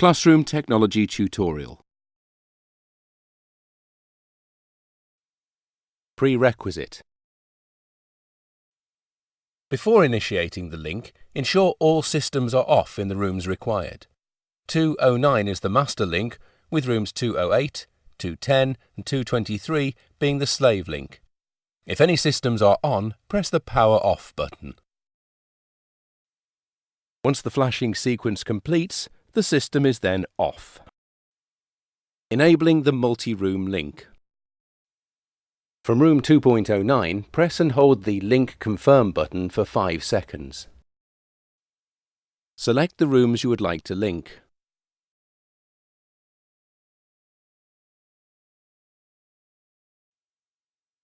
Classroom Technology Tutorial. Prerequisite. Before initiating the link, ensure all systems are off in the rooms required. 209 is the master link, with rooms 208, 210 and 223 being the slave link. If any systems are on, press the Power Off button. Once the flashing sequence completes, the system is then off. Enabling the multi-room link. From room 2.09, press and hold the Link Confirm button for 5 seconds. Select the rooms you would like to link.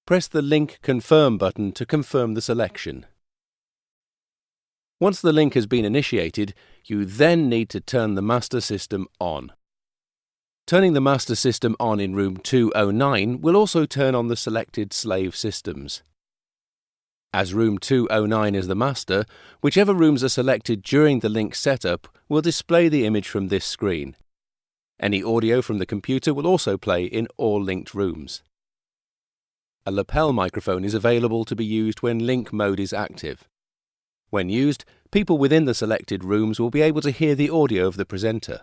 Press the Link Confirm button to confirm the selection. Once the link has been initiated, you then need to turn the master system on. Turning the master system on in room 209 will also turn on the selected slave systems. As room 209 is the master, whichever rooms are selected during the link setup will display the image from this screen. Any audio from the computer will also play in all linked rooms. A lapel microphone is available to be used when link mode is active. When used, people within the selected rooms will be able to hear the audio of the presenter.